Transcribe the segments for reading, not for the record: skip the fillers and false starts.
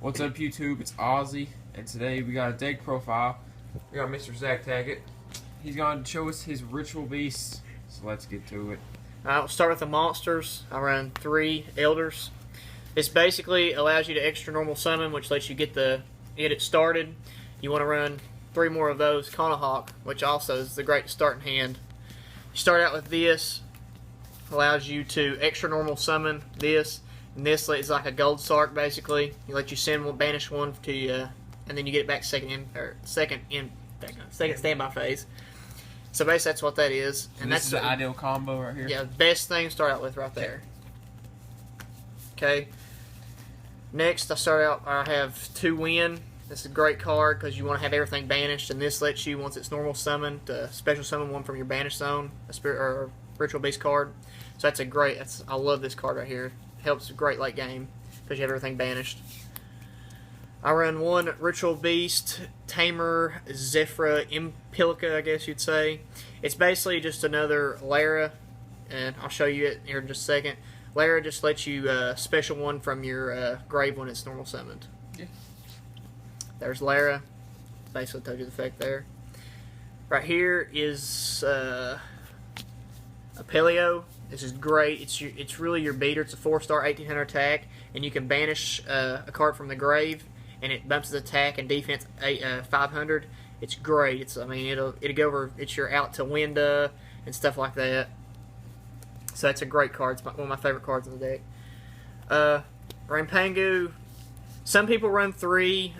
What's up, YouTube? It's Ozzy, and today we got a deck profile. We got Mr. Zach Taggett. He's going to show us his Ritual Beasts, so let's get to it. Alright, we'll start with the monsters. I run 3 Elders. This basically allows you to extra normal summon, which lets you get it started. You want to run 3 more of those. Conahawk, which also is the great starting hand. You start out with this, allows you to extra normal summon this. And this is like a gold sark, basically. He lets you send one, banish one to you, and then you get it back second standby phase. So basically, that's what that is. And that's the ideal combo right here. Yeah, best thing to start out with right there. Okay. Next, I have 2 Win. This is a great card because you want to have everything banished, and this lets you, once it's normal summoned, special summon one from your banished zone, a spirit or a ritual beast card. So that's a great. I love this card right here. Helps a great late game because you have everything banished. I run 1 Ritual Beast, Tamer, Zephyra, Impilica, I guess you'd say. It's basically just another Lara, and I'll show you it here in just a second. Lara just lets you special one from your grave when it's normal summoned. Yeah. There's Lara. Basically told you the effect there. Right here is Apelio. This is great. It's really your beater. It's a 4-star 1800 attack, and you can banish a card from the grave, and it bumps its attack and defense 500. It's great. It'll go over. It's your out to Winda and stuff like that. So that's a great card. It's one of my favorite cards in the deck. Rampangu. Some people run 3.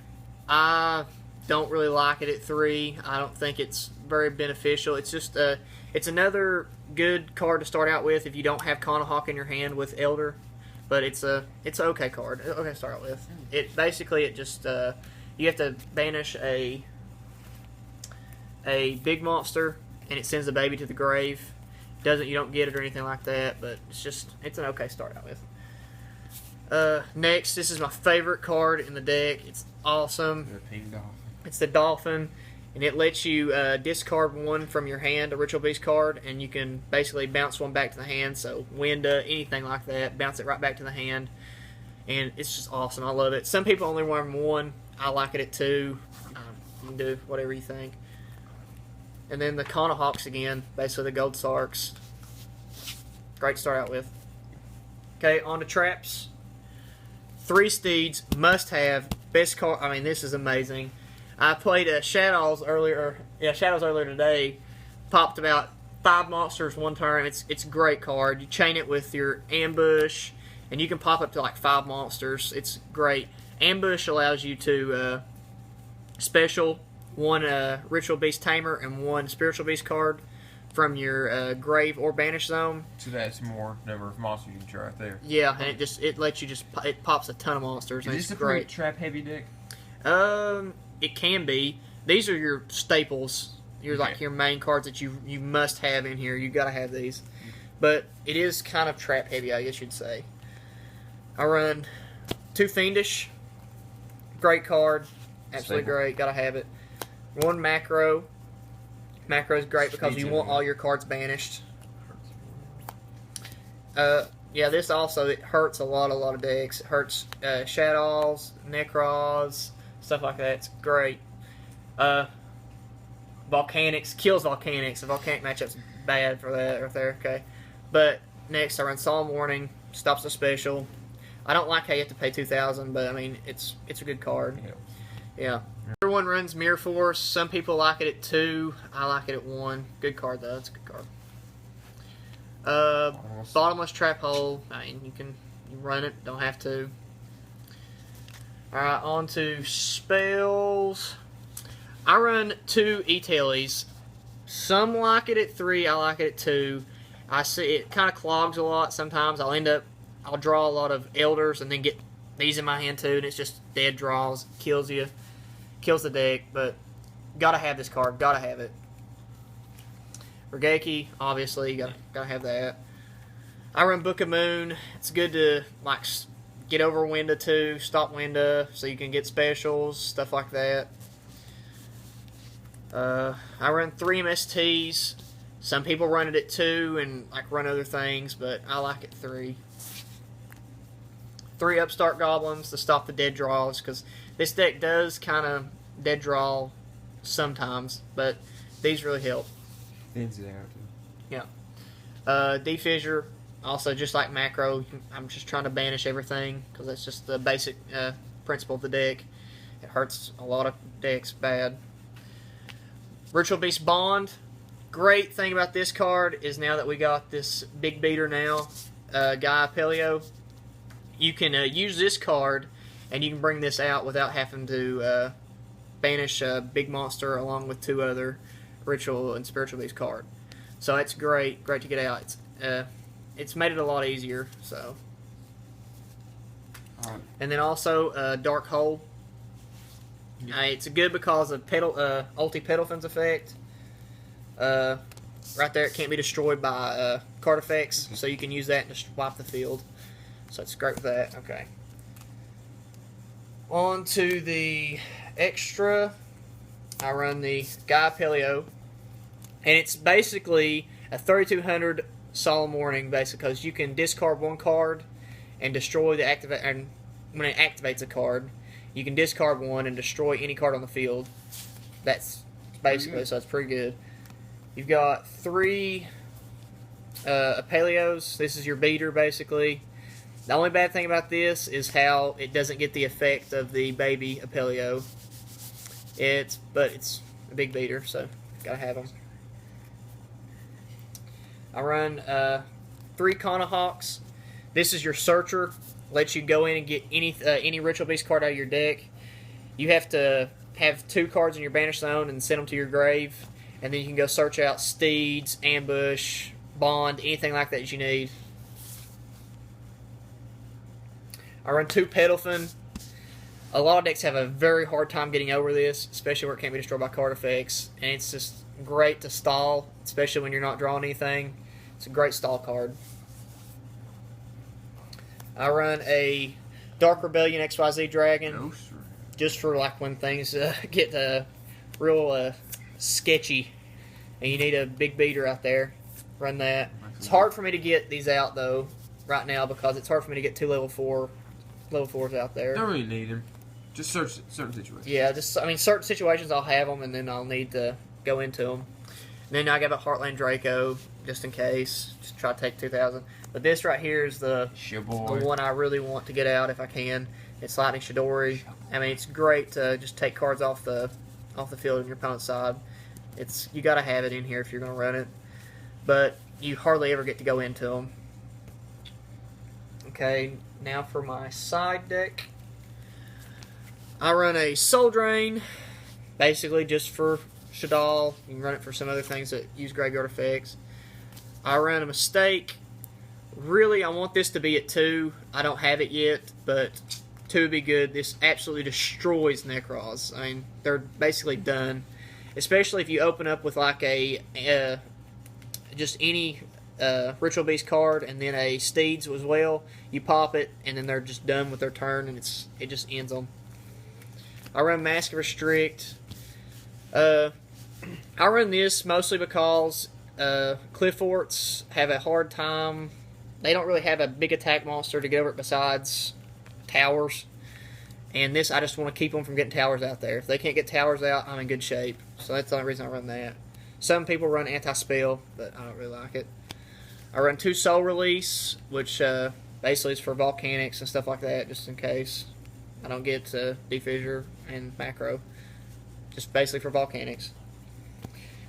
I don't really like it at 3. I don't think it's very beneficial. It's just it's another good card to start out with if you don't have Conahawk in your hand with Elder, but it's an okay card. Okay, to start out with. It just you have to banish a big monster, and it sends the baby to the grave. You don't get it or anything like that, but it's an okay start out with. Next, this is my favorite card in the deck. It's awesome. The pink dolphin. It's the Dolphin, and it lets you discard 1 from your hand, a Ritual Beast card, and you can basically bounce 1 back to the hand. So Winda, anything like that, bounce it right back to the hand, and it's just awesome. I love it. Some people only run 1. I like it at 2. You can do whatever you think. And then the Conahawks again, basically the Gold Sarks. Great to start out with. Okay, on to traps. 3 Steeds, must have. Best card. This is amazing. I played Shadows earlier. Yeah, Shadows earlier today. Popped about 5 monsters one turn. It's a great card. You chain it with your Ambush, and you can pop up to like 5 monsters. It's great. Ambush allows you to special 1 Ritual Beast Tamer and 1 Spiritual Beast card from your grave or banish zone. So that's more number of monsters you can try right there. Yeah, and it lets you it pops a ton of monsters. Is this a pretty trap heavy deck? It can be. These are your staples. Like your main cards that you must have in here. You gotta have these. But it is kind of trap heavy, I guess you'd say. I run 2 Fiendish. Great card. Absolutely great. Gotta have it. 1 Macro. Macro is great because you want all your cards banished. Yeah, this also, it hurts a lot of decks. It hurts Shadows, Necros, stuff like that. It's great. Volcanics, kills Volcanics. The Volcanic matchup's bad for that right there, okay. But next I run Solemn Warning, stops the special. I don't like how you have to pay 2,000, but it's a good card. Yeah. Everyone runs Mirror Force. Some people like it at 2. I like it at 1. Good card though. It's a good card. Bottomless Trap Hole. You run it. Don't have to. All right, on to spells. I run 2 E-Tailies. Some like it at 3. I like it at 2. I see it kind of clogs a lot sometimes. I'll draw a lot of Elders and then get these in my hand too, and it's just dead draws. Kills you. Kills the deck, but gotta have this card. Gotta have it. Regeki, obviously, gotta have that. I run Book of Moon. It's good to get over Winda too, stop Winda, so you can get specials, stuff like that. I run 3 MSTs. Some people run it at 2 and run other things, but I like it 3. 3 upstart goblins to stop the dead draws, because this deck does kind of dead draw sometimes, but these really help. Thins it out too. Yeah. Defissure, also just like macro, I'm just trying to banish everything, because that's just the basic principle of the deck. It hurts a lot of decks bad. Ritual Beast Bond. Great thing about this card is now that we got this big beater now, Guy Pelio, you can use this card and you can bring this out without having to banish a big monster along with 2 other Ritual and Spiritual Beast card. So it's great to get out. It's made it a lot easier. So, and then also Dark Hole. It's good because of Ulti Pedalfin's effect. Right there, it can't be destroyed by card effects, so you can use that and just wipe the field. So it's great for that. Okay. On to the extra. I run the Guy Pelio, and it's basically a 3200 Solemn Warning, basically, because you can discard 1 card and destroy the activate. And when it activates a card, you can discard 1 and destroy any card on the field. That's basically, so it's pretty good. You've got 3 Apelios. This is your beater, basically. The only bad thing about this is how it doesn't get the effect of the baby Apelio. But it's a big beater, so gotta have them. I run 3 Conahawks. This is your searcher. Lets you go in and get any Ritual Beast card out of your deck. You have to have 2 cards in your banish zone and send them to your grave, and then you can go search out Steeds, Ambush, Bond, anything like that you need. I run 2 Pedalfin. A lot of decks have a very hard time getting over this, especially where it can't be destroyed by card effects, and it's just great to stall, especially when you're not drawing anything. It's a great stall card. I run a Dark Rebellion XYZ Dragon, just for like when things get real sketchy and you need a big beater out there. Run that. It's hard for me to get these out though right now because it's hard for me to get 2 level 4s out there. Don't really need them. Just certain situations. Yeah, certain situations I'll have them and then I'll need to go into them. And then I got a Heartland Draco just in case. Just try to take 2,000. But this right here is the one I really want to get out if I can. It's Lightning Shidori. I mean, it's great to just take cards off the field on your opponent's side. You got to have it in here if you're going to run it. But you hardly ever get to go into them. Okay, now for my side deck. I run a Soul Drain, basically just for Shadal. You can run it for some other things that use graveyard effects. I run a Mistake. Really, I want this to be at 2. I don't have it yet, but 2 would be good. This absolutely destroys Necros. I mean, they're basically done. Especially if you open up with like a just any Ritual Beast card and then a Steeds as well. You pop it, and then they're just done with their turn, and it just ends them. I run Mask of Restrict. I run this mostly because Cliff Forts have a hard time. They don't really have a big attack monster to get over it besides towers. And this, I just want to keep them from getting towers out there. If they can't get towers out, I'm in good shape. So that's the only reason I run that. Some people run Anti-Spell, but I don't really like it. I run 2 Soul Release, which basically is for volcanics and stuff like that, just in case I don't get Defissure and Macro. Just basically for volcanics.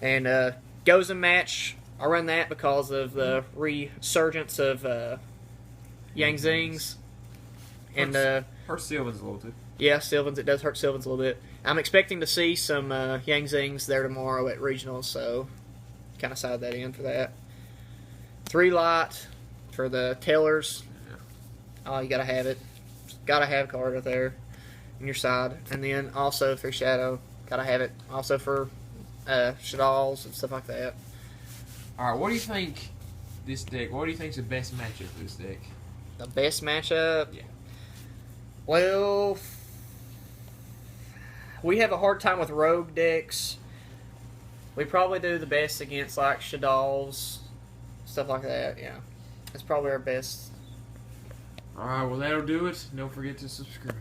And Goes and Match, I run that because of the resurgence of Yang Zings. And hurts Sylvans a little too. Yeah, Sylvans. It does hurt Sylvans a little bit. I'm expecting to see some Yang Zings there tomorrow at regionals, so kind of side that in for that. 3 Light for the Tellers. Yeah. Oh, you gotta have it. Gotta have a card right there on your side. And then also 3 Shadow. Gotta have it. Also for Shadals and stuff like that. Alright, what do you think this deck, what do you think is the best matchup for this deck? The best matchup? Yeah. Well, we have a hard time with rogue decks. We probably do the best against like Shadals, stuff like that, yeah. That's probably our best. Alright, well that'll do it. Don't forget to subscribe.